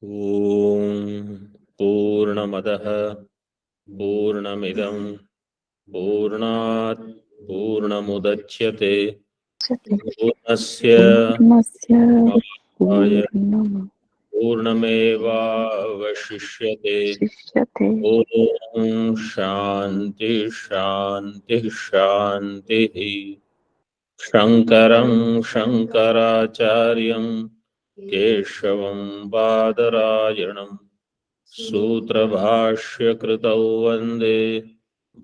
ॐ पूर्णमदः पूर्णमिदं पूर्णात् पूर्णमुदच्यते पूर्णस्य पूर्णमादाय पूर्णमेवावशिष्यते। ॐ शान्ति शान्ति शान्तिः। शङ्करं शङ्कराचार्यं केशवं बादरायणं सूत्रभाष्यकृतौ वन्दे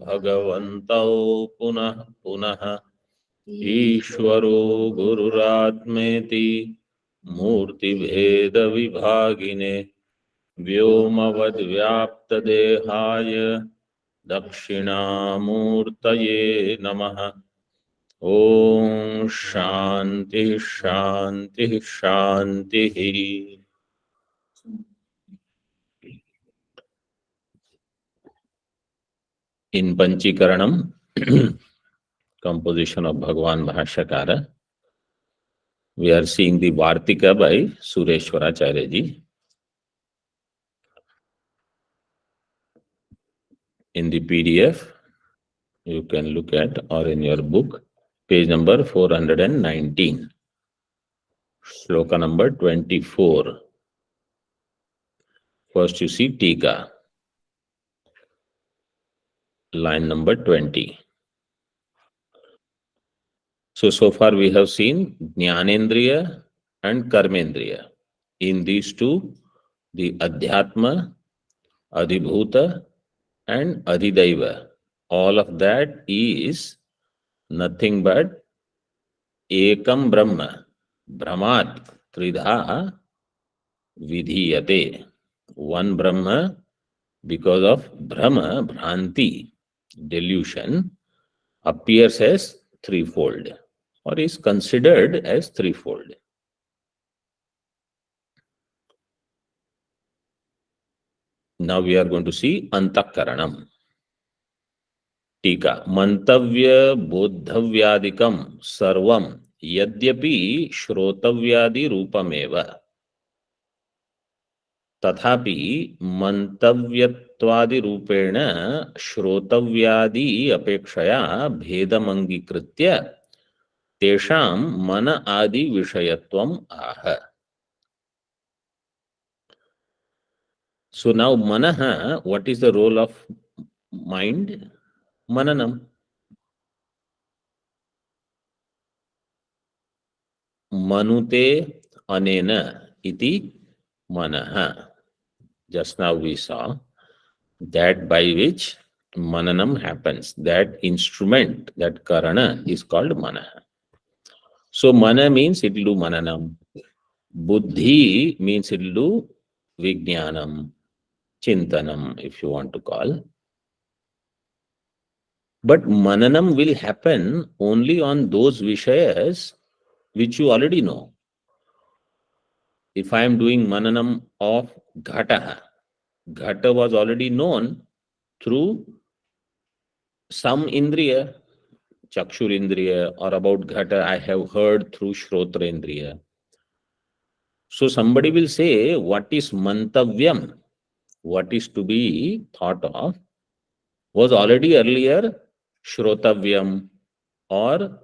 भगवन्तौ पुनः पुनः। ईश्वरो गुरुरात्मेति मूर्तिभेदविभागिने व्योमवद्व्याप्तदेहाय दक्षिणामूर्तये नमः। ॐ शान्ति शान्ति शान्तिः। In Panchikaranam, composition of Bhagavan Bhashyakara, we are seeing the Vartika by Sureshwaracharya ji. In the PDF, you can look at, or in your book, page number 419, shloka number 24. First you see Tika, line number 20. So far we have seen Jnanendriya and Karmendriya. In these two, the Adhyatma, Adhibhuta and Adhidaiva, all of that is nothing but Ekam Brahma, Brahmat Tridha Vidhiyate. One Brahma, because of Brahma, Bhranti, delusion, appears as threefold or is considered as threefold. Now we are going to see Antakaranam. Tika. Mantavya bodhavyadikam sarvam yadyapi shrotavyadi rupameva. Tathapi mantavyatwadi rupena shrotavyadi apekshaya bhedamangikritya tesham mana adi vishayatvam aha. So now manaha, what is the role of mind? Mananam. Manute anena iti manaha. Just now we saw that by which mananam happens. That instrument, that karana is called manaha. So mana means it will do mananam. Buddhi means it will do vijnanam, chintanam if you want to call. But mananam will happen only on those vishayas which you already know. If I am doing mananam of ghata, ghata was already known through some indriya, chakshur indriya, or about ghata I have heard through shrotra indriya. So somebody will say, what is mantavyam? What is to be thought of was already earlier shrotavyam or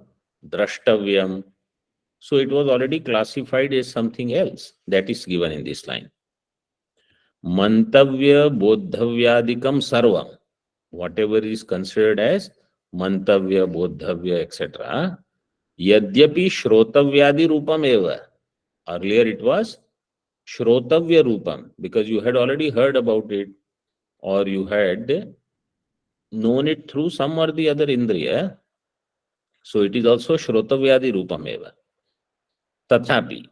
drashtavyam. So it was already classified as something else. That is given in this line. Mantavya bodhavyadikam sarvam. Whatever is considered as mantavya, bodhavya, etc. Yadyapi shrotavyadi rupam eva. Earlier it was shrotavya rupam, because you had already heard about it or you had known it through some or the other indriya. So it is also shrotavyadi rupam eva. Tathapi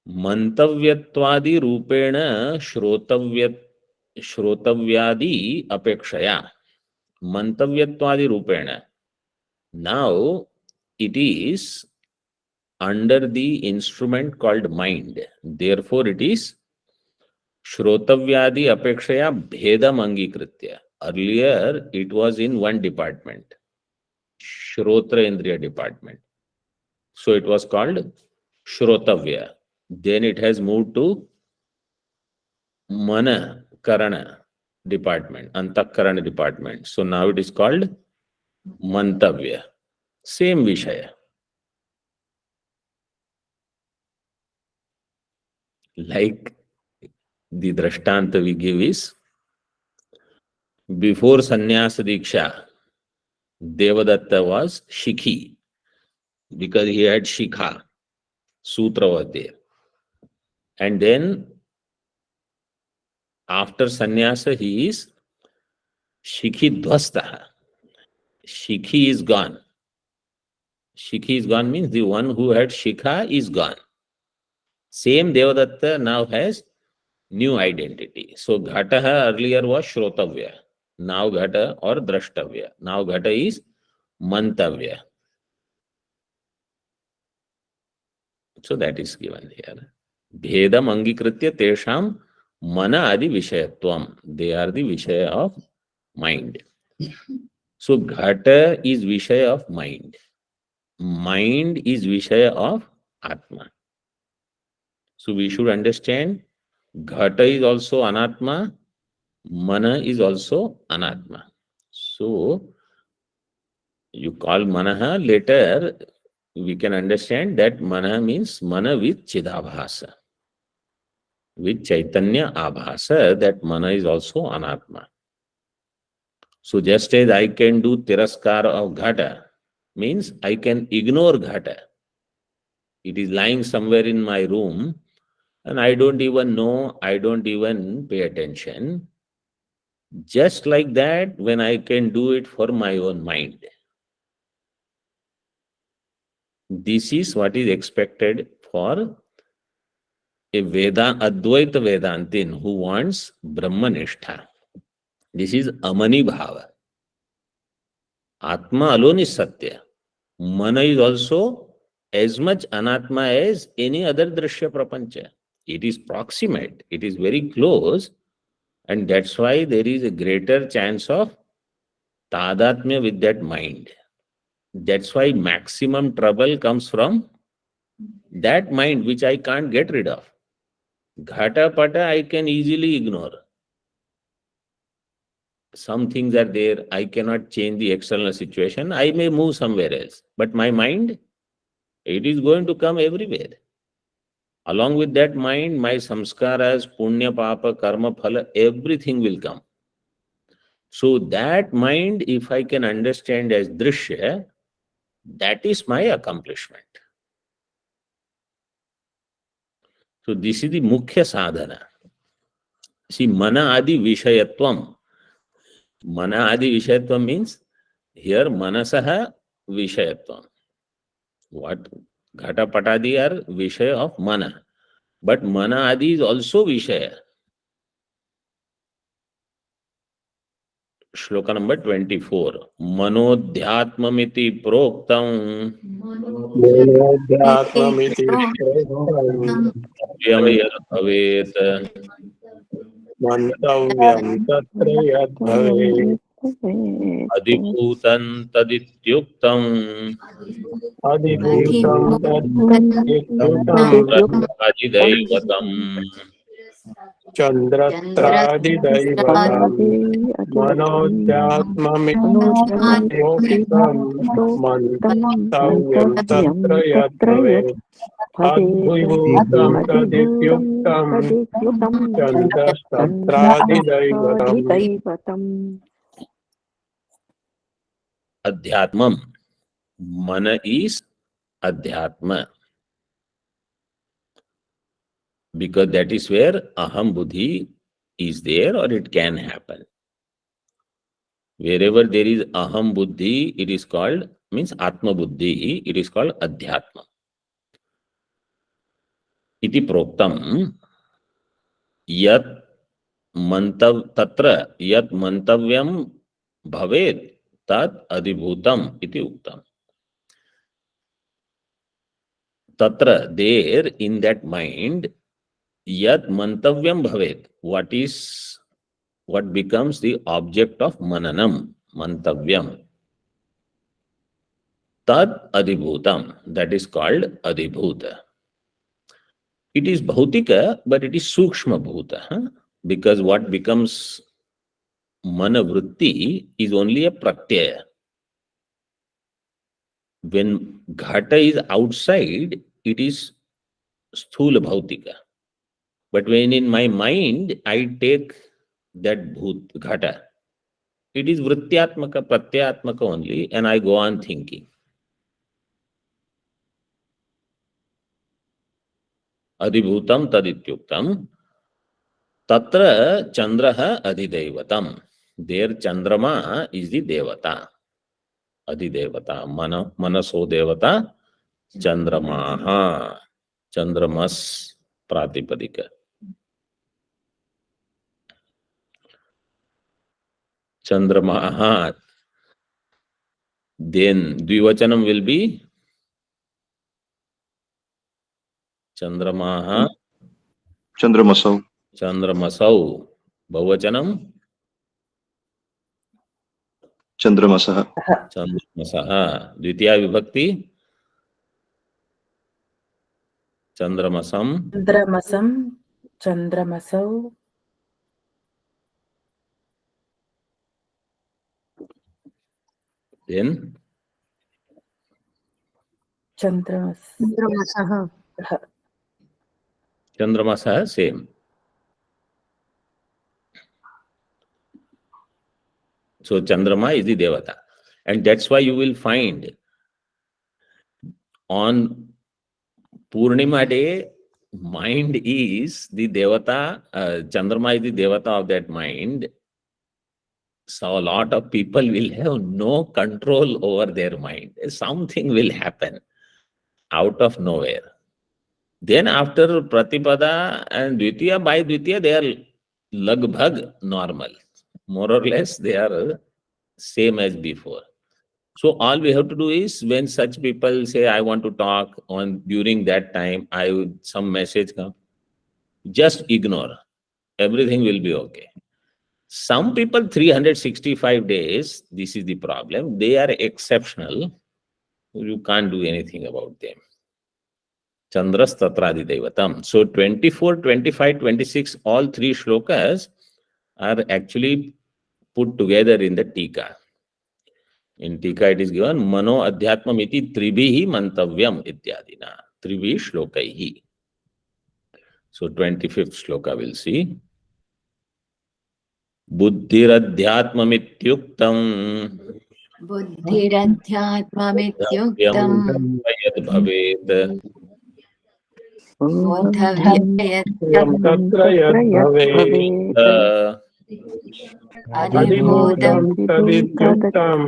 mantavyatwadi rupena shrotavyadi apekshaya. Mantavyatwadi rupena. Now it is under the instrument called mind. Therefore it is shrotavyadi apekshaya bhedam angikritya. Earlier it was in one department, shrotra indriya department. So it was called shrotavya. Then it has moved to Mana Karana department, Antakarana department. So now it is called Mantavya. Same Vishaya. Like the Drashtanta we give is, before Sannyasa Diksha, Devadatta was Shikhi because he had Shikha, Sutra was there. And then after Sannyasa, he is Shikhi Dvastaha. Shikhi is gone. Shikhi is gone means the one who had Shikha is gone. Same Devadatta now has new identity. So Ghataha earlier was Shrotavya. Now Ghata or Drashtavya. Now Ghata is Mantavya. So that is given here. Bhedam angikritya tesham mana adi vishayatvam. They are the Vishaya of mind. So Ghata is Vishaya of mind. Mind is Vishaya of Atma. So we should understand Ghata is also Anatma, Mana is also Anatma. So you call Manaha, later we can understand that Mana means Mana with Chidabhasa. With Chaitanya Abhasa, that Mana is also Anatma. So just as I can do Tiraskar of Ghata, means I can ignore Ghata. It is lying somewhere in my room and I don't even know, I don't even pay attention. Just like that, when I can do it for my own mind. This is what is expected for a Advaita Vedantin who wants Brahmanishtha. This is Amani Bhava. Atma alone is Satya. Mana is also as much Anatma as any other Drashya Prapancha. It is proximate, it is very close, and that's why there is a greater chance of Tadatmya with that mind. That's why maximum trouble comes from that mind which I can't get rid of. Ghata Pata I can easily ignore. Some things are there, I cannot change the external situation, I may move somewhere else. But my mind, it is going to come everywhere. Along with that mind, my samskaras, punya, papa, karma, phala, everything will come. So that mind, if I can understand as drishya, that is my accomplishment. So this is the mukhya sadhana. See, mana adi vishayatvam. Mana adi vishayatvam means here manasaha vishayatvam. What Ghata Patadi are Vishaya of Mana. But Mana Adi is also Vishaya. Shloka number 24. Manodhyatmamiti proktam मनोध्यात्ममिति प्रोक्तम् vyam bhavet मन्तव्यं तत्र यद्भवेत् adibhutam tadityuktam अधिभूतं तद्विद्युतं adidaivatam चन्द्रत्रादिदैवतं मनोध्यात्ममिति प्रोक्तं मन्तव्यं तत्र यद्भवेत् अधिभूतं तदित्युक्तं चन्द्रस्तत्रादिदैवतम् Adhyatmam. Mana is Adhyatma. Because that is where Aham Buddhi is there or it can happen. Wherever there is Aham Buddhi, it is called, means Atma Buddhi, it is called Adhyatma. Iti proktam yat tatra yat mantavyam bhavet tat adibhutam iti uktam. Tatra, there in that mind, yat mantavyam bhavet, what becomes the object of mananam, mantavyam. Tad adibhutam, that is called adibhuta. It is bhautika, but it is sukshma bhuta. Because what becomes mana vritti is only a pratyaya. When ghata is outside, it is sthula bhautika. But when in my mind I take that bhut ghata, it is vrityatmaka, pratyatmaka only, and I go on thinking. Adhibhutam tadityuktam. Tatra chandraha adhidaivatam. There Chandrama is the devata. Adhidevata. Manaso devata. Chandramaha. Chandramas pratipadika. Chandramaha. Then Dvivachanam will be Chandramaha. Chandramasau. Chandramasau. Bahuvachanam Chandramasaha. Chandramasaha. Dvitiya vibhakti Chandramasam. Chandramasam, Chandramasau, Then Chandramas. Chandramasaha. Chandramasaha same. So Chandrama is the devata. And that's why you will find on Purnima day, mind is the devata, Chandrama is the devata of that mind. So a lot of people will have no control over their mind. Something will happen out of nowhere. Then after Pratipada and Dvitiya, by Dvitiya, they are lagbhag normal. More or less, they are same as before. So all we have to do is when such people say, I want to talk on during that time, some message come, just ignore. Everything will be okay. Some people 365 days, this is the problem. They are exceptional. You can't do anything about them. Chandras Tatradi Devatam. So 24, 25, 26, all three shlokas are actually put together in the Tika. In Tika it is given Mano Adhyatmam iti Tribihi Mantavyam Ityadina. Tribi Shlokaihi. So 25th shloka we'll see. Buddhiradhyatmamityuktam बुद्धिरध्यात्ममित्युक्तम् Yad Bhavet बोद्धव्य तत्र यद्भवेत् अधिभूतं तदित्युक्तं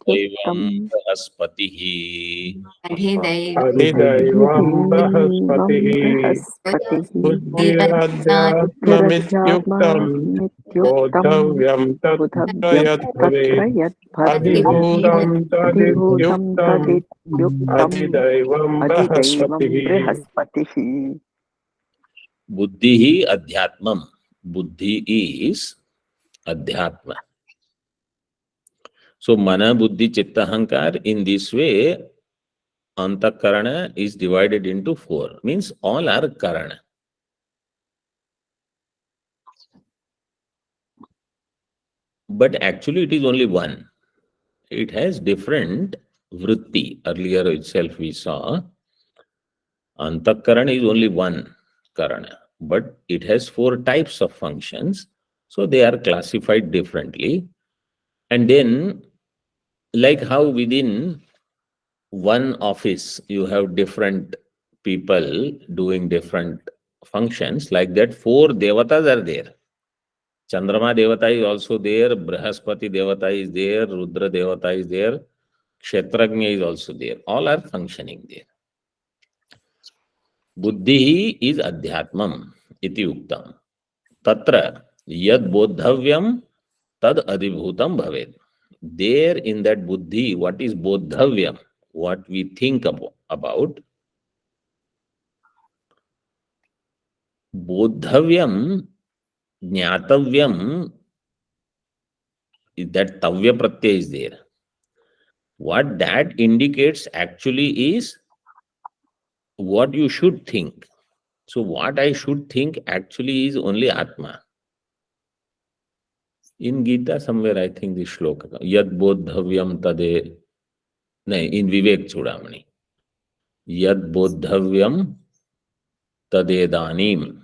Daivam Prahaspatihi. Adhidaivam बृहस्पतिः Buddhiradhyatmamityuktam बुद्धिरध्यात्ममित्युक्तं Bodhavyam Tatra तत्र Yadbhavet यद्भवेत् Adhibhutam अधिभूतं Tadityuktam तदित्युक्तम् Adhidaivam अधिदैवं Brahaswatihi. बृहस्पतिः Buddhihi Adhyatmam. Buddhi is Adhyatma. So Mana, Buddhi, Chitta, Ahankar, in this way, Antakarana is divided into four. Means all are Karana. But actually it is only one. It has different vritti. Earlier itself we saw Antakarana is only one Karana. But it has four types of functions. So they are classified differently. And then, like how within one office you have different people doing different functions, like that four devatas are there. Chandrama devata is also there, Brahaspati devata is there, Rudra devata is there, Kshetrajna is also there. All are functioning there. Buddhi is adhyatmam iti uktam. Tatra yad bodhavyam tad adhibhutam bhavet. There in that buddhi, what is bodhavyam? What we think about. Bodhavyam, jnatavyam, that tavya pratyaya is there. What that indicates actually is what you should think. So what I should think actually is only Atma. In Gita, somewhere I think this shloka, Yad bodhavyam tade, no, in Vivek Chudamani, Yad bodhavyam tadedanim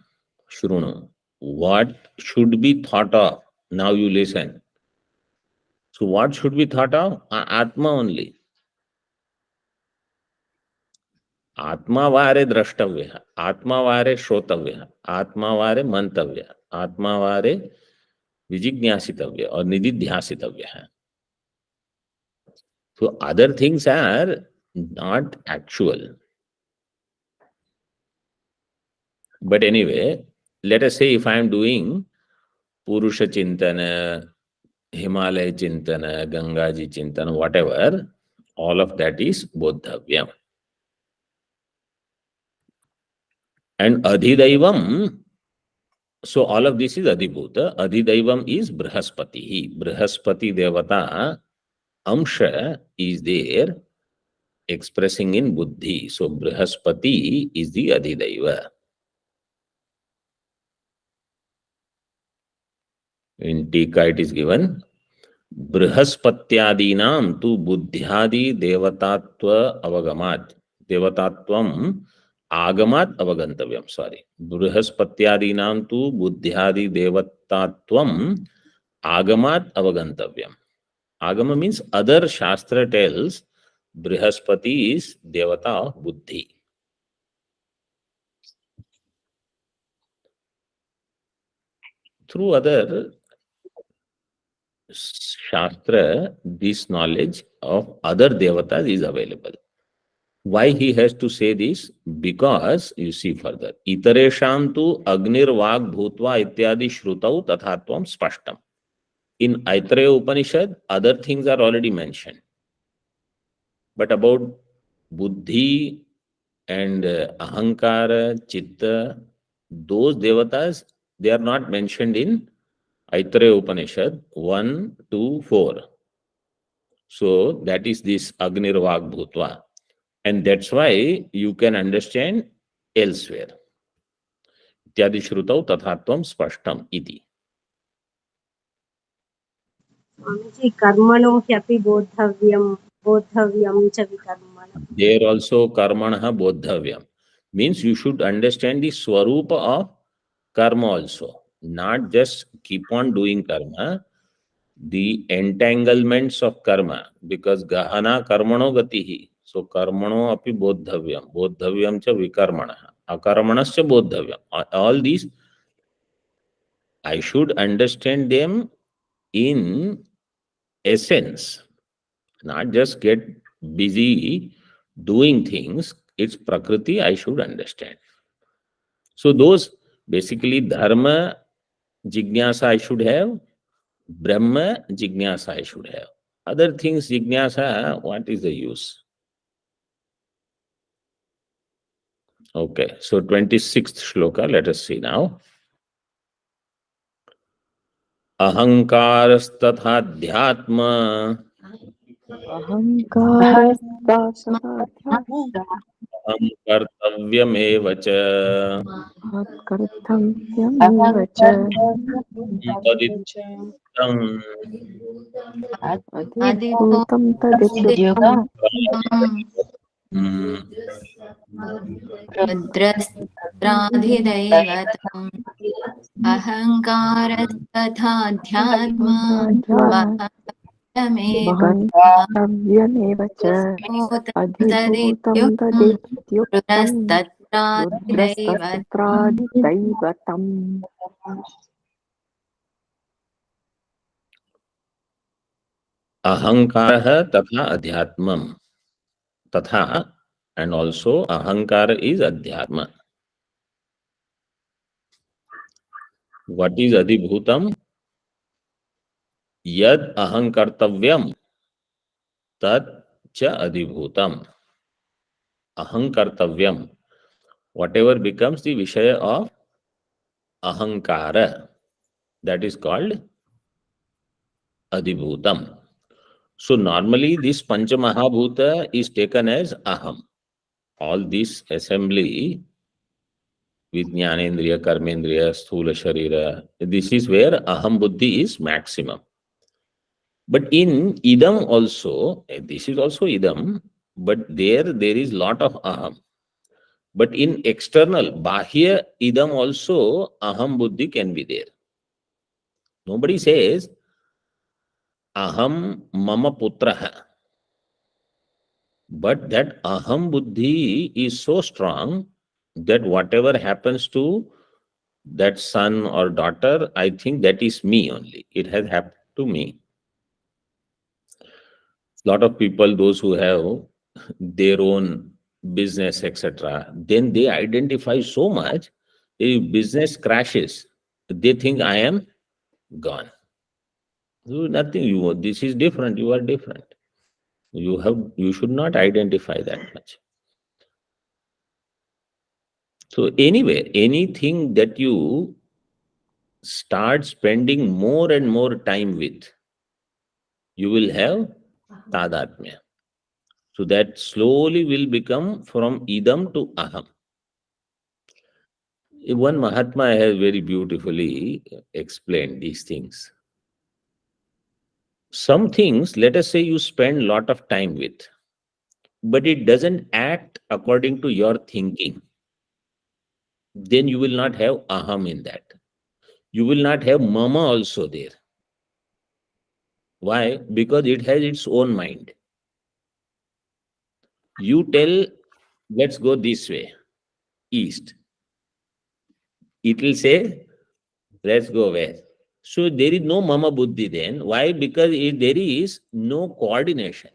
shrunu. What should be thought of? Now you listen. So what should be thought of? Atma only. Atma vare drashtavya, Atma vare shrotavya, Atma vare mantavya, Atma vare vijignyasitavya or nididhyasitavya. So other things are not actual. But anyway, let us say if I am doing Purusha Chintana, Himalaya Chintana, Gangaji Chintana, whatever, all of that is Bodhavya. And Adhidaivam, so all of this is Adhibhuta. Adhidaivam is Brihaspati. Brihaspati Devata Amsha is there expressing in Buddhi. So Brihaspati is the Adhidaiva. In Tika it is given, Brihaspatyaadinam tu buddhyadi devatatva avagamat. Devatatvam agamat avagantavyam. Sorry. Brihaspatyaadinam tu buddhyadi devatatvam agamat avagantavyam. Agama means other Shastra tells Brihaspati is Devata of Buddhi. Through other Shastra, this knowledge of other Devatas is available. Why he has to say this? Because, you see further, Itaresham tu Agnir Vag Bhutva Ityadi Shrutau Tathatvam Spashtam. In Aitareya Upanishad, other things are already mentioned. But about Buddhi and Ahankara, Chitta, those Devatas, they are not mentioned in Aitareya Upanishad 1, 2, 4. So that is this Agnir Vag Bhutva. And that's why you can understand elsewhere. Ityadi Shrutau Tathatvam Spashtam iti. Swamiji, karmano hyapi bodhavyam cha vikarmana. There also karmanaha bodhavyam. Means you should understand the swarupa of karma also. Not just keep on doing karma, the entanglements of karma. Because gahana karmano gatihi. So karmano api bodhavyam. Bodhavyam cha vikarmanaha. Akarmanas cha bodhavyam. All these, I should understand them in essence. Not just get busy doing things. It's Prakriti I should understand. So those basically Dharma Jignasa I should have, Brahma Jignasa I should have. Other things Jignasa, what is the use? Okay, so 26th shloka, let us see now. Ahankarasthatha dhyatma अहङ्कारस्तासहाध्यात्मः aham kartavyameva cha कर्तव्यमेव च taditam अधिभूतं तदित्युक्तम् रुद्रस्त्राधिदैवतम् अहङ्कारस्तथाध्यात्मा कर्तव्यमेव च अधिभूतं तदित्युक्तम् रुद्रस्तत्रादिदैवतम् Ahankara tatha adhyatmam. Tatha, and also ahankara is adhyatma. What is adhibhutam? Yad ahankartavyam tat cha adhibhutam. Ahankartavyam. Whatever becomes the vishaya of ahankara, that is called adhibhutam. So normally this Panchamahabhuta is taken as aham. All this assembly with Jnanendriya, Karmendriya, Sthula Sharira. This is where Aham Buddhi is maximum. But in Idam also, this is also Idam, but there is lot of Aham. But in external, Bahya Idam also, Aham Buddhi can be there. Nobody says, Aham Mama Putraha. But that Aham Buddhi is so strong that whatever happens to that son or daughter, I think that is me only. It has happened to me. Lot of people, those who have their own business, etc., then they identify so much. If business crashes, they think I am gone. So nothing. This is different. You are different. You should not identify that much. So anyway, anything that you start spending more and more time with, you will have tadatmya. So that slowly will become from idam to aham. One Mahatma has very beautifully explained these things. Some things, let us say you spend lot of time with, but it doesn't act according to your thinking. Then you will not have aham in that. You will not have mama also there. Why? Because it has its own mind. You tell, let's go this way, east. It will say, let's go west. So there is no mama buddhi then. Why? Because there is no coordination.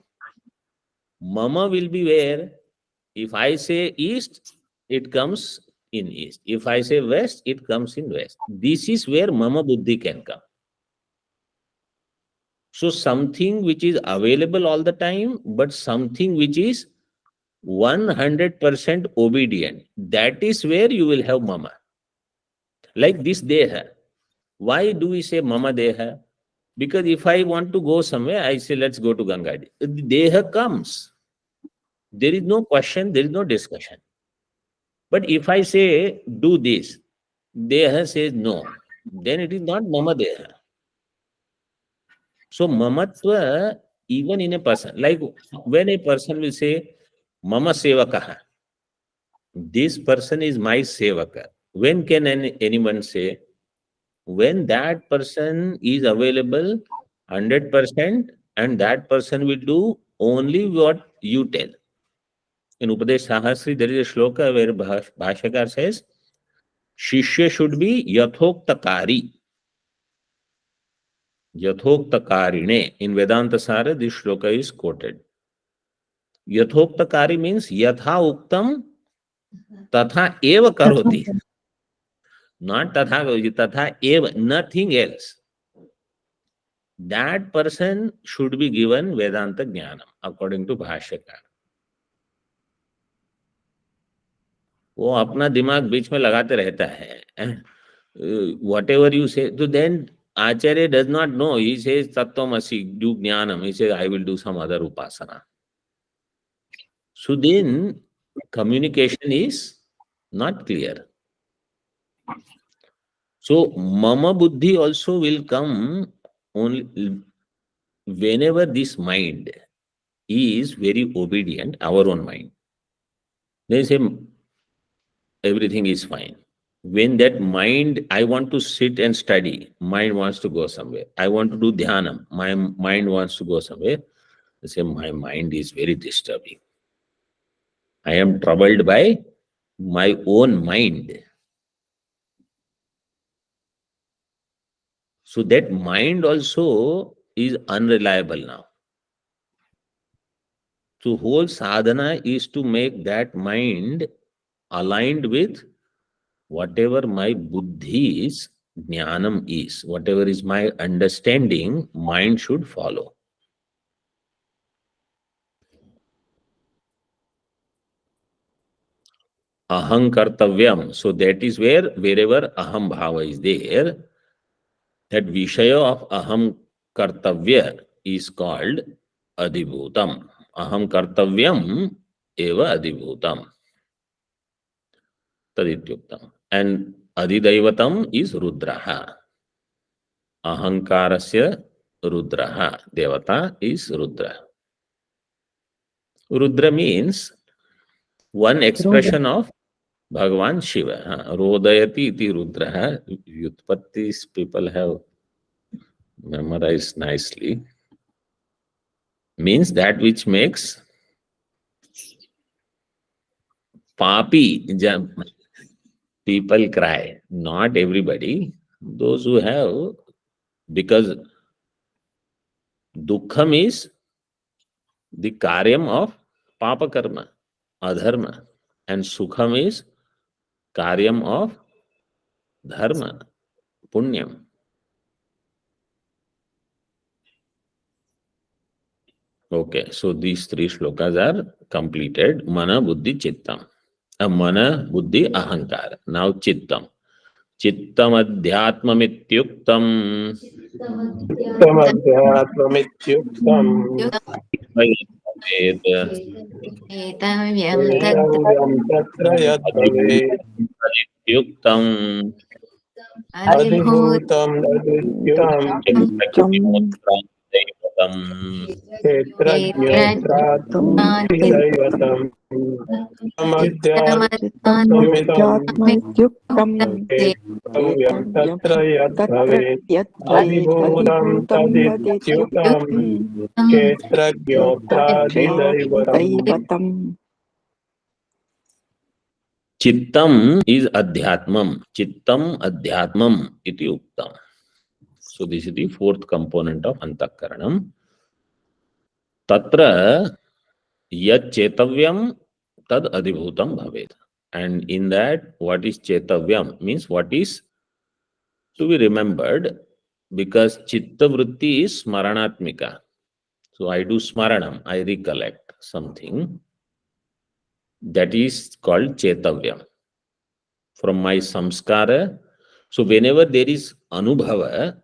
Mama will be where? If I say east, it comes in east. If I say west, it comes in west. This is where mama buddhi can come. So something which is available all the time, but something which is 100% obedient, that is where you will have mama. Like this deha. Why do we say mama deha? Because if I want to go somewhere, I say, let's go to Ganga. Deha comes. There is no question, there is no discussion. But if I say, do this, Deha says no, then it is not Mama Deha. So Mamatva, even in a person, like when a person will say, Mama Sevakaha, this person is my Sevaka. When can anyone say? When that person is available 100% and that person will do only what you tell. In Upadesh Sahasri, there is a shloka where Bhashakar says, Shishya should be yathoktakari. Yathoktakarine. In Vedanta Sara, this shloka is quoted. Yathoktakari means yatha uktam tatha eva karoti. Not tatha karoti, tatha eva, nothing else. That person should be given Vedanta Jnanam, according to Bhashakar. वो अपना दिमाग बीच में लगाते रहता है. Whatever you say, so then Acharya does not know. He says Tattvamasi, do Jnanam. He says, I will do some other upasana. So then communication is not clear. So Mama Buddhi also will come only whenever this mind is very obedient, our own mind. They say everything is fine. When that mind, I want to sit and study, mind wants to go somewhere. I want to do dhyana, my mind wants to go somewhere. They say, my mind is very disturbing. I am troubled by my own mind. So that mind also is unreliable now. So whole sadhana is to make that mind aligned with whatever my buddhi is, jnanam is, whatever is my understanding, mind should follow. Aham kartavyam. So that is wherever aham bhava is there, that vishaya of aham kartavya is called adhibhutam. Aham kartavyam eva adhibhutam. Tadityuktam. And Adidaivatam is Rudraha. Ahankarasya Rudraha. Devata is Rudra. Rudra means one expression of Bhagavan Shiva. Rodayati iti Rudraha. Vyutpattis people have memorized nicely. Means that which makes papi people cry. Not everybody. Those who have, because dukkham is the karyam of papa karma, adharma, and sukham is karyam of dharma, punyam. Okay, so these three shlokas are completed. Mana, buddhi, chittam. Mana, buddhi, ahankara. Now chittam. Chittam adhyatmamityuktam. तमध्यात्ममित्युक्तम् एतव्यं एतव्यं तत्र यद्भवेत् Yuktam अधिभूतं तदित्युक्तं क्षेत्रज्ञोत्रादिदैवतम् तमध्यात्ममित्युक्तं चित्तमध्यात्मयुक्तं एतव्यं तत्र तत्र यद्भवेत् अधिभूतं यद्भवेदधिभूतं तदित्युक्तं तदित्युक्तं क्षेत्रज्ञोत्रादिदैवतम् दैवतम्. Chittam is adhyatmam. Chittam adhyatmam iti uktam. So this is the fourth component of antakaranam. Tatra yat chetavyam tad adhibhutam bhavet. And in that, what is chetavyam means what is to be remembered, because chitta vritti is smaranatmika. So I do smaranam, I recollect something. That is called chetavyam. From my samskara. So whenever there is anubhava,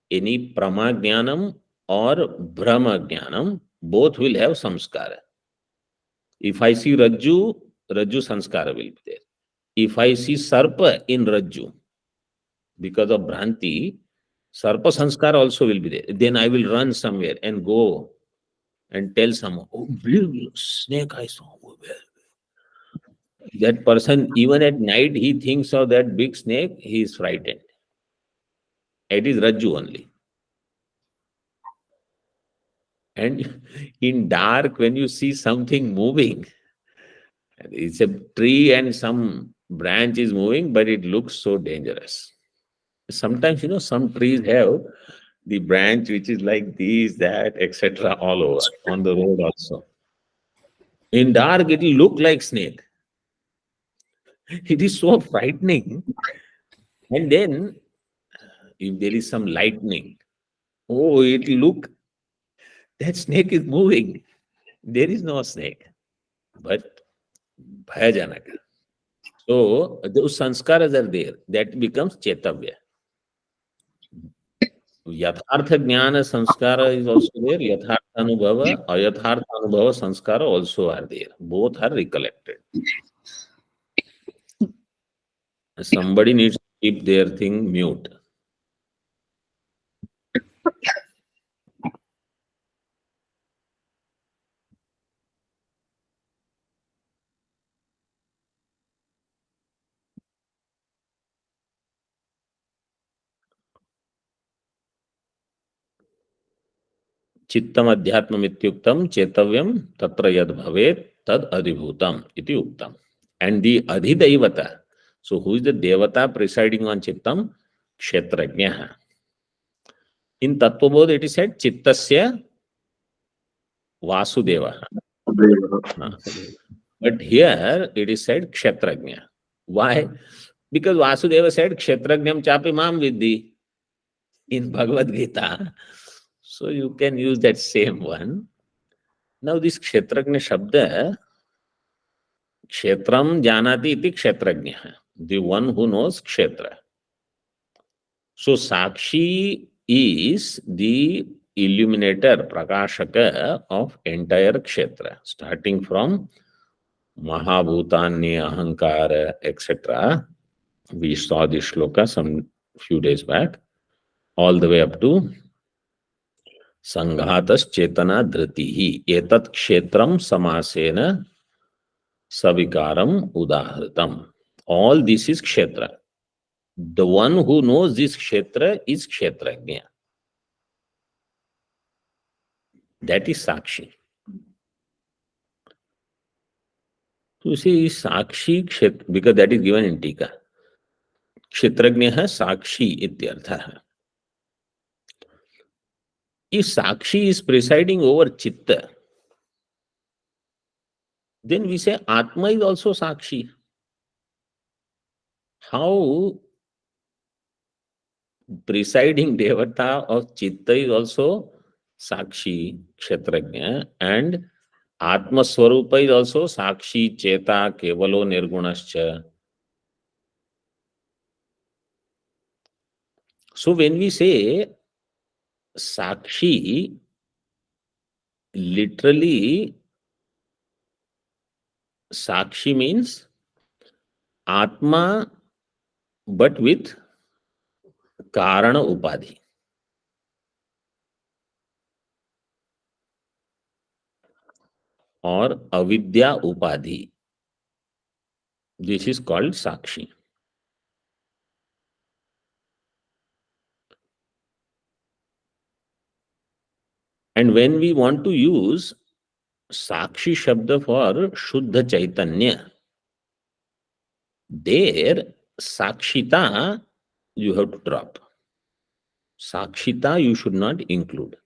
any pramajnanam or brahmajnanam, both will have samskara. If I see Rajju, Rajju sanskara will be there. If I see Sarpa in Rajju, because of Bhranti, Sarpa sanskara also will be there. Then I will run somewhere and go and tell someone, oh, snake I saw. That person, even at night, he thinks of that big snake, he is frightened. It is Rajju only. And in dark, when you see something moving, it's a tree and some branch is moving, but it looks so dangerous. Sometimes, some trees have the branch which is like this, that, etc. all over, on the road also. In dark, it will look like snake. It is so frightening. And then, if there is some lightning, oh, it will look, that snake is moving. There is no snake, but bhayajanaka. So those sanskaras are there. That becomes chetavya. Yathartha jnana sanskara is also there. Yathartha anubhava, ayathartha anubhava sanskara also are there. Both are recollected. Somebody needs to keep their thing mute. Chittam adhyatmam ityuktam chetavyam tatra yad bhavet tad adhibhutam iti uktam. And the adhidaivata. So who is the devata presiding on chittam? Kshetrajnaha. In Tattvabodha it is said chittasya Vasudeva. But here it is said Kshetrajna. Why? Because Vasudeva said Kshetrajnam chapi mam vidhi in Bhagavad Gita. So you can use that same one. Now this Kshetrajna Shabda, Kshetram janati iti Kshetrajna. The one who knows Kshetra. So Sakshi is the illuminator, Prakashaka of entire Kshetra, starting from Mahabhutanya, Ahankara, etc. We saw this shloka some few days back, all the way up to Sanghatas Chetana Dhritihi Etat Kshetram Samasena Savikaram Udahritam. All this is Kshetra. The one who knows this Kshetra is Kshetrajna. That is Sakshi. So you see, Sakshi Kshetra, because that is given in Tika. Kshetrajna Sakshi ityartha. If Sakshi is presiding over Chitta, then we say Atma is also Sakshi. How presiding Devata of Chitta is also Sakshi, Kshetrajna, and Atma Swarupa is also Sakshi, Cheta, Kevalo, Nirgunascha. So when we say Sakshi, literally Sakshi means Atma but with Karana Upadhi. Or Avidya Upadhi. This is called Sakshi. And when we want to use Sakshi Shabda for Shuddha Chaitanya, there Sakshita you have to drop. Sakshita you should not include.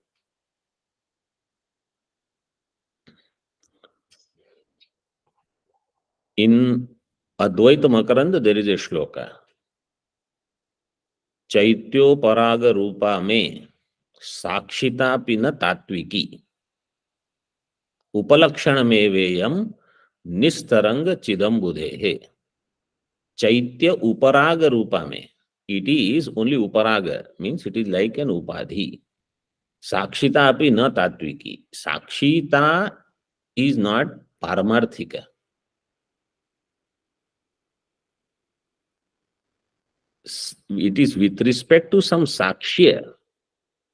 In Advaita Makaranda there is a shloka. Chaityo Paraga Rupa Me Sakshita Pina Tatwiki Upalakshana Me Veyam Nistaranga Chidam Budhehe. Chaitya Uparaga Rupa Me. It is only Uparaga, means it is like an Upadhi. Sakshita api na Tatwiki. Sakshita is not Paramarthika. It is with respect to some Sakshya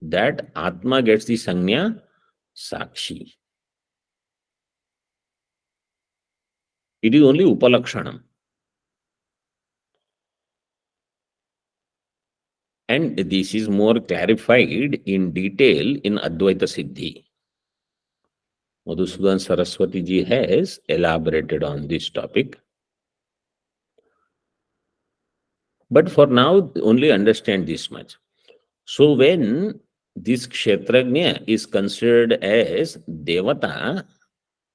that Atma gets the Sanya Sakshi. It is only Upalakshanam. And this is more clarified in detail in Advaita Siddhi. Madhusudan Saraswati ji has elaborated on this topic. But for now, only understand this much. So when this Kshetrajna is considered as Devata,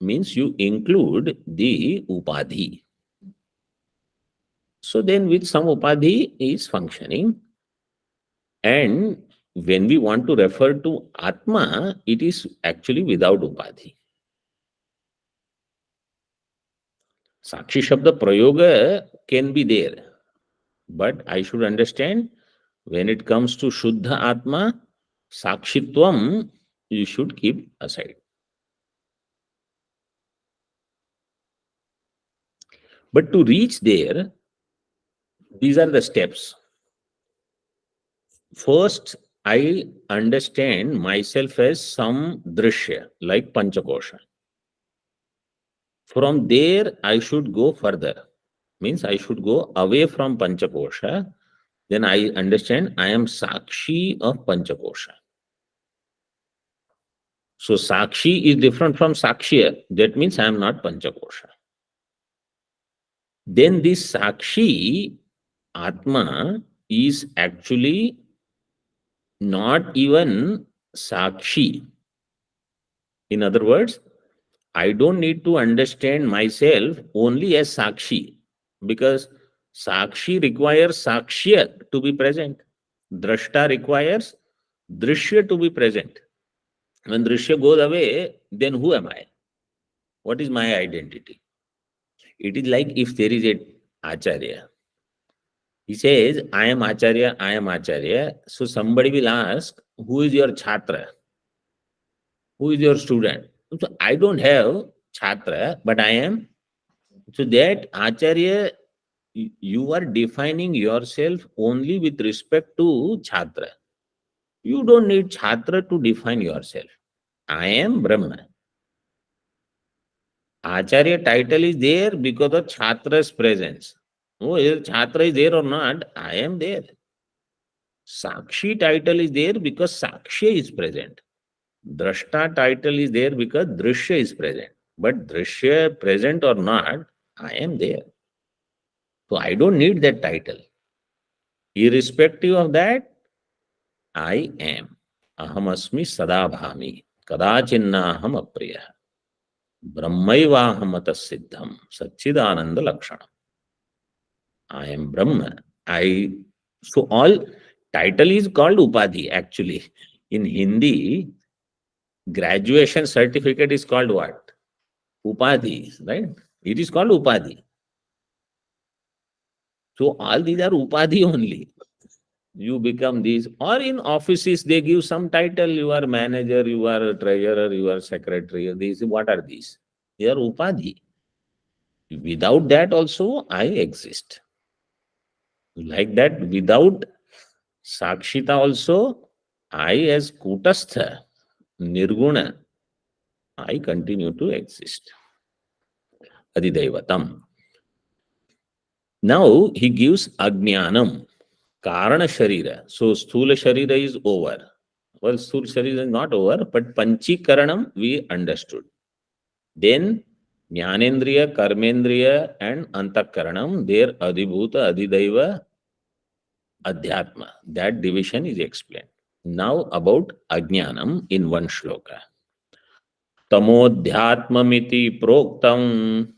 means you include the Upadhi. So then with some Upadhi is functioning. And when we want to refer to Atma, it is actually without Upadhi. Sakshi Shabda Prayoga can be there. But I should understand, when it comes to Shuddha Atma, Sakshitvam you should keep aside. But to reach there, these are the steps. First, I understand myself as some drishya, like Panchakosha. From there, I should go further. Means I should go away from Panchakosha. Then I understand I am Sakshi of Panchakosha. So Sakshi is different from Sakshya. That means I am not Panchakosha. Then this Sakshi, Atma, is actually not even Sakshi. In other words, I don't need to understand myself only as Sakshi, because Sakshi requires Sakshya to be present. Drashta requires Drishya to be present. When Drishya goes away, then who am I? What is my identity? It is like if there is a Acharya. He says, I am Acharya, I am Acharya. So somebody will ask, who is your Chhatra? Who is your student? So I don't have Chhatra, but I am. So that Acharya you are defining yourself only with respect to Chhatra. You don't need Chhatra to define yourself. I am Brahma. Acharya title is there because of Chhatra's presence. Oh, whether Chhatra is there or not, I am there. Sakshi title is there because Sakshi is present. Drashta title is there because Drishya is present. But Drishya present or not, I am there. So I don't need that title. Irrespective of that, I am. Aham asmi sada bhami. Kadachinna aham apriya. Brahmaivaham siddham. Satchidananda lakshanam. I am Brahma. So all title is called Upadhi actually. In Hindi, graduation certificate is called what? Upadhi, right? It is called Upadhi. So all these are Upadhi only. You become these, or in offices they give some title. You are manager, you are treasurer, you are secretary. These, what are these? They are Upadhi. Without that also I exist. Like that, without Sakshita also, I as Kutastha, Nirguna, I continue to exist. Adidaivatam. Now he gives Ajnanam, Karana Sharira. So Sthula Sharira is over. Well, Sthula Sharira is not over, but Panchikaranam we understood. Then Jnanendriya, Karmendriya and Antakaranam, their Adhibhuta, Adhidaiva, Adhyatma. That division is explained. Now about Ajnanam in one shloka. Tamodhyatmamiti proktam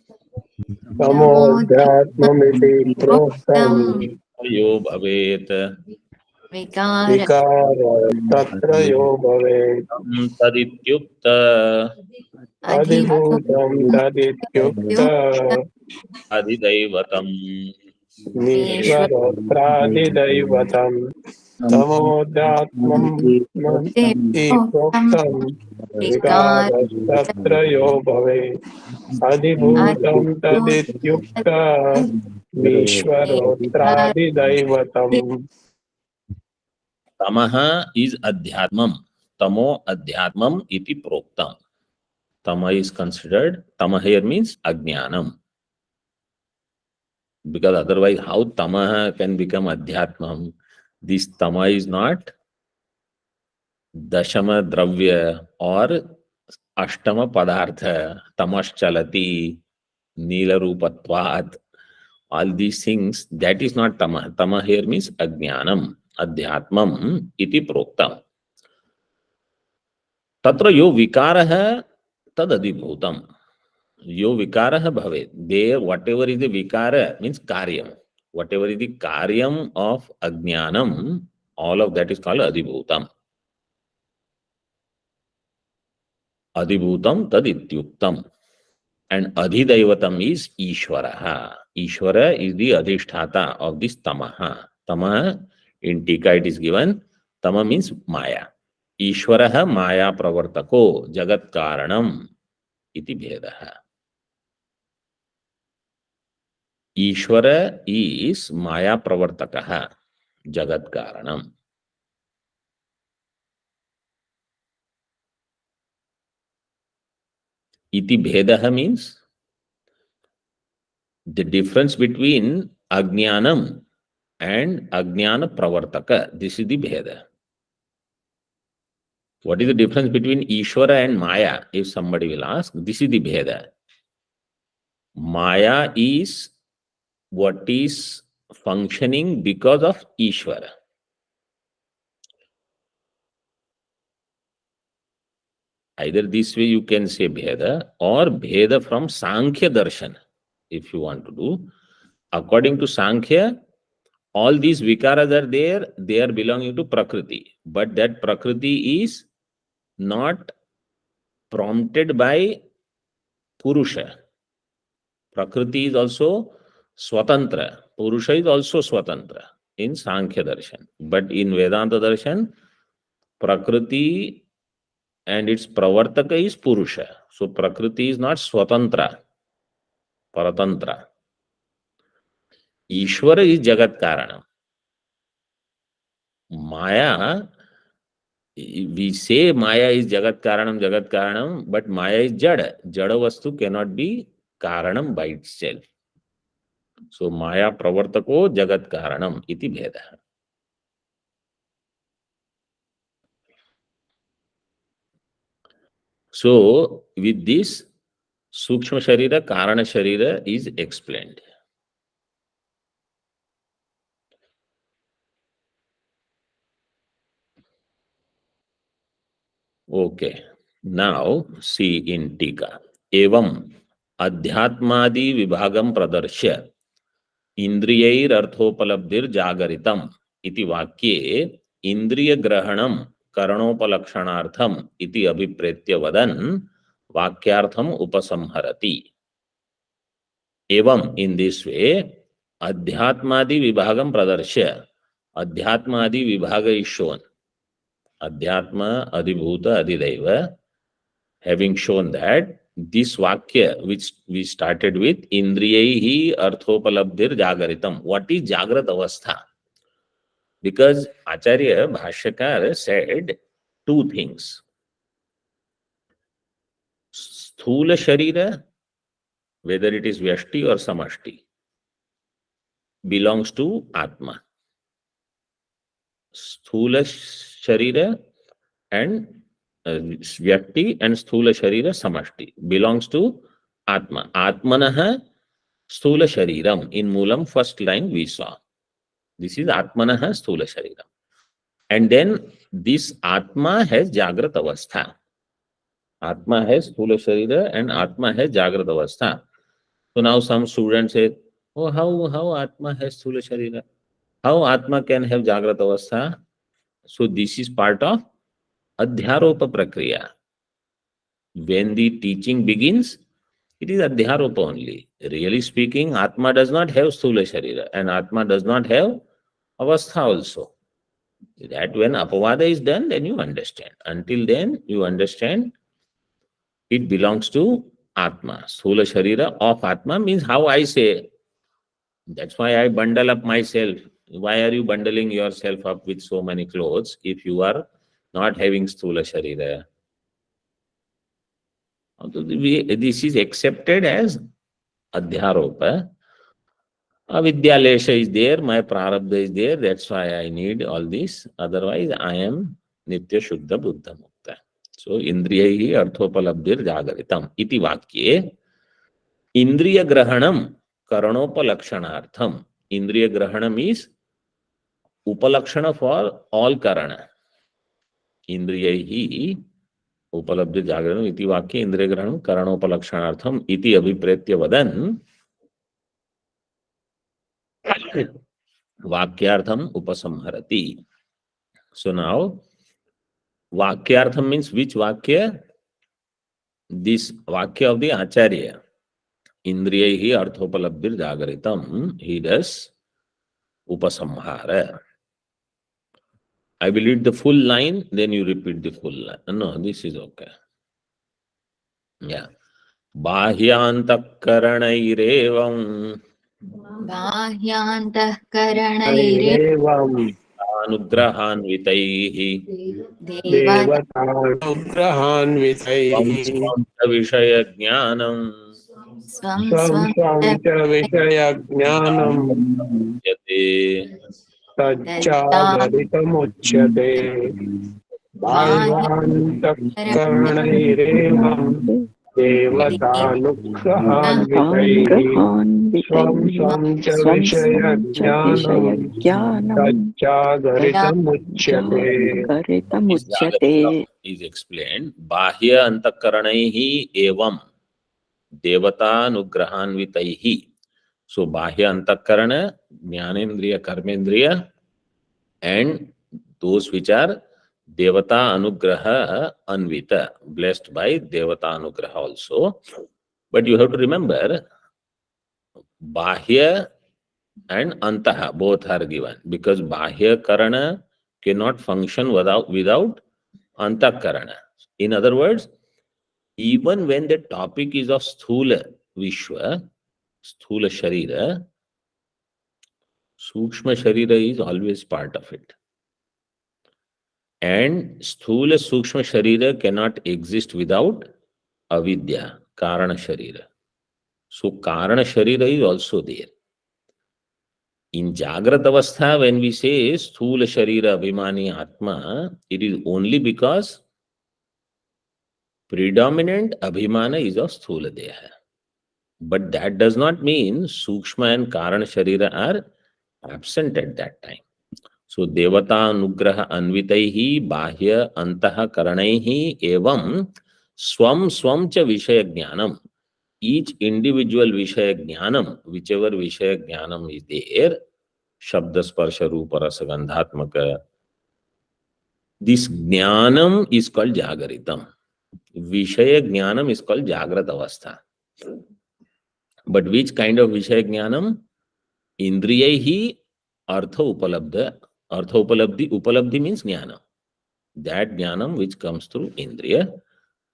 तमोध्यात्ममिति प्रोक्तम् yo bhavet विकार विकार तत्र यो भवेत् tadityukta अधिभूतं तदित्युक्त adhidaivatam. नीश्वरोत्रादिदैवतम् तमोदात्मम् इति प्रोक्तम् विकारस्तत्र यो भवेत् अधिभूतं तदित्युक्त ईश्वरोत्रादिदैवतम् Tamaha is adhyatmam. Tamo adhyatmam iti proktam. Tama is considered, tama here means ajnanam. Because otherwise, how tamaha can become adhyatmam? This tama is not dashama dravya or ashtama padartha, tamaschalati, nila rupatvat. All these things, that is not tama. Tama here means ajnanam, adhyatmam iti proktam. Tatra yo vikaraha tad adhibhutam. Yo vikaraha bhavet. There, whatever is the vikara means karyam. Whatever is the karyam of ajnanam, all of that is called adhibhutam. Adhibhutam tad ityuktam. And adhidaivatam is Ishvaraha. Ishvara is the adhisthata of this tamaha. Tamaha, in Tika it is given, tama means Maya. Ishvaraha Maya pravartako jagat karanam iti bhedaha. Ishvara is Maya pravartakaha jagat karanam. Iti bhedaha means the difference between Ajnanam and Ajnana pravartaka. This is the bheda. What is the difference between Ishvara and Maya? If somebody will ask, this is the bheda. Maya is what is functioning because of Ishvara. Either this way you can say bheda or bheda from Sankhya Darshan, if you want to do. According to Sankhya, all these vikaras are there, they are belonging to Prakriti. But that Prakriti is not prompted by Purusha. Prakriti is also Swatantra. Purusha is also Swatantra in Sankhya Darshan. But in Vedanta Darshan, Prakriti and its Pravartaka is Purusha. So Prakriti is not Swatantra, Paratantra. Ishvara is Jagat Karanam. Maya, we say Maya is Jagat Karanam, but Maya is Jada. Jada Vastu cannot be Karanam by itself. So Maya Pravartako Jagat Karanam iti Bheda. So with this, Sukshma Sharira, Karana Sharira is explained. Okay. Now see in Tika. Evam Adhyatmadi Vibhagam Pradarshya Indriyair Arthopalabdir Jagaritam iti Vakye Indriya Grahanam Karanopalakshanartham iti Abhipretya Vadan Vakyartham Upasamharati. Evam, in this way, Adhyatmadi Vibhagam Pradarshya. Adhyatmadi Vibhaga is shown. Adhyatma, Adhibhuta, Adhidaiva, having shown that this Vakya, which we started with, Indriyaihi Arthopalabdir Jagaritam. What is Jagrat Avastha? Because Acharya Bhashyakar said two things. Sthula Sharira, whether it is Vyashti or Samashti, belongs to Atma. Sthula Sharira and Vyakti and Sthula Sharira Samashti belongs to Atma. Atmanaha Sthula Shariram. In Moolam, first line we saw. This is Atmanaha Sthula Shariram. And then this Atma has Jagrat Avastha. Atma has Sthula Sharira and Atma has Jagrat Avastha. So now some students say, oh, how Atma has Sthula Sharira? How Atma can have Jagrat Avastha? So this is part of Adhyaropa Prakriya. When the teaching begins, it is Adhyaropa only. Really speaking, Atma does not have Sthula Sharira and Atma does not have Avastha also. That when Apavada is done, then you understand. Until then, you understand it belongs to Atma. Sthula Sharira of Atma means how I say. That's why I bundle up myself. Why are you bundling yourself up with so many clothes if you are not having Sthula Sharira? This is accepted as Adhyaropa. Avidyalesha is there, my Prarabdha is there, that's why I need all this. Otherwise, I am Nitya Shuddha Buddha Mukta. So, Indriyahi Arthopalabdir Jagaritam. Iti Vakye, Indriya Grahanam Karanopalakshanartham. Indriya Grahanam is Upalakshana for all Karana. Indriyahi Upalabdir Jagaranam iti Vakye Indriya Grahanam Karanopalakshanartham iti Abhipretya Vadan Vakyartham Upasamharati. So now, Vakyartham means which Vakya? This Vakya of the Acharya. Indriyahi Arthopalabdir Jagaritam. He does Upasamhara. I will read the full line, then you repeat the full line. No, this is okay. Yeah. Bhyaantakaranairevam बाह्यान्तःकरणैरे Evam Anugrahanvitaihi देवता Devanugrahanvitaihi Vishaya Jnanam स्वं Swam स्वं Swam Cha Vishaya Jnanam Yate. Tacchagaritam Uchyate Bhaivantakkarnairevam Devatanugrahanvitaihi Swam Swam Cha Vishaya Jnanam Tacchagaritam Uchyate. This Jagaritam is explained. Bahya antakaranaihi evam devata nugrahanvitaihi. So Bahya antakarana, Jnanendriya, Karmendriya, and those which are Devata Anugraha Anvita, blessed by Devata Anugraha also. But you have to remember, Bahya and Antaha, both are given, because Bahya Karana cannot function without Antakarana. In other words, even when the topic is of Sthula Vishwa, Sthula Sharira, Sukshma Sharira is always part of it. And Sthula Sukshma Sharira cannot exist without Avidya, Karana Sharira. So Karana Sharira is also there. In Jagrat Avastha, when we say Sthula Sharira Abhimani Atma, it is only because predominant Abhimana is of Sthula Deha. But that does not mean Sukshma and Karana Sharira are absent at that time. So Devata Anugraha Anvitaihi Bahya Antaha Karanaihi Evam Swam Swam Cha Vishaya Jnanam. Each individual Vishaya Jnanam, whichever Vishaya Jnanam is there, Shabda Sparsha Rupa Rasa Gandhatmaka, this Jnanam is called Jagaritam. Vishaya Jnanam is called Jagrat Avastha. But which kind of Vishaya Jnanam? Indriyaihi Artha Upalabdha. Artha Upalabdhi, Upalabdhi means Jnana. That Jnanam which comes through Indriya.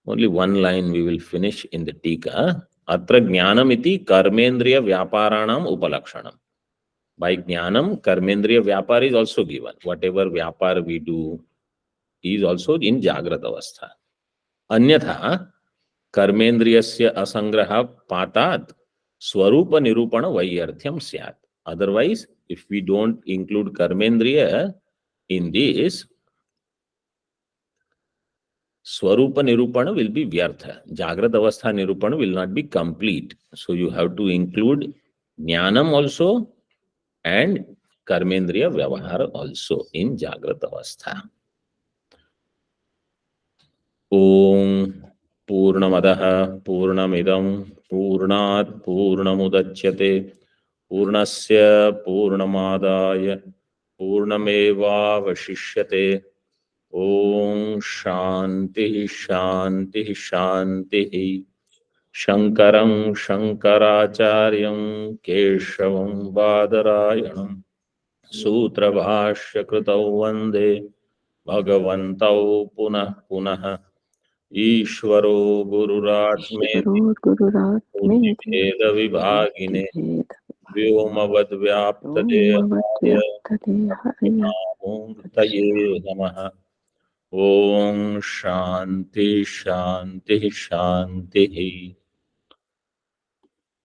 Only one line we will finish in the Tika. Atra Jnanam iti Karmendriya Vyaparanam Upalakshanam. By Jnanam, Karmendriya Vyapar is also given. Whatever Vyapar we do is also in Jagrat Avastha. Anyatha, Karmendriyasya Asangraha Patat Swarupa Nirupana Vaiyarthyam Syat. Otherwise, if we don't include Karmendriya in this, Swarupa Nirupana will be Vyartha. Jagrat Avastha Nirupana will not be complete. So you have to include Jnanam also and Karmendriya Vyavahara also in Jagrat Avastha. Om Purnamadaha Purnamidam Purnat Purnamudachyate Purnasya Purnamadaya Purnameva Vashishyate. Om Shanti Shanti Shanti. Shankaram Shankaracharyam Keshavam Badarayanam Sutra Bhashya Kritau Vande Bhagavantau Punah Punah Ishvaro Gururatmeti Ishvaro Gururatmeti Veda Vibhagine Bheda Vyomavad Vyaptadehaya Omavadhyaptadehaya Murtaye Namaha. Om Shanti Shanti Shanti.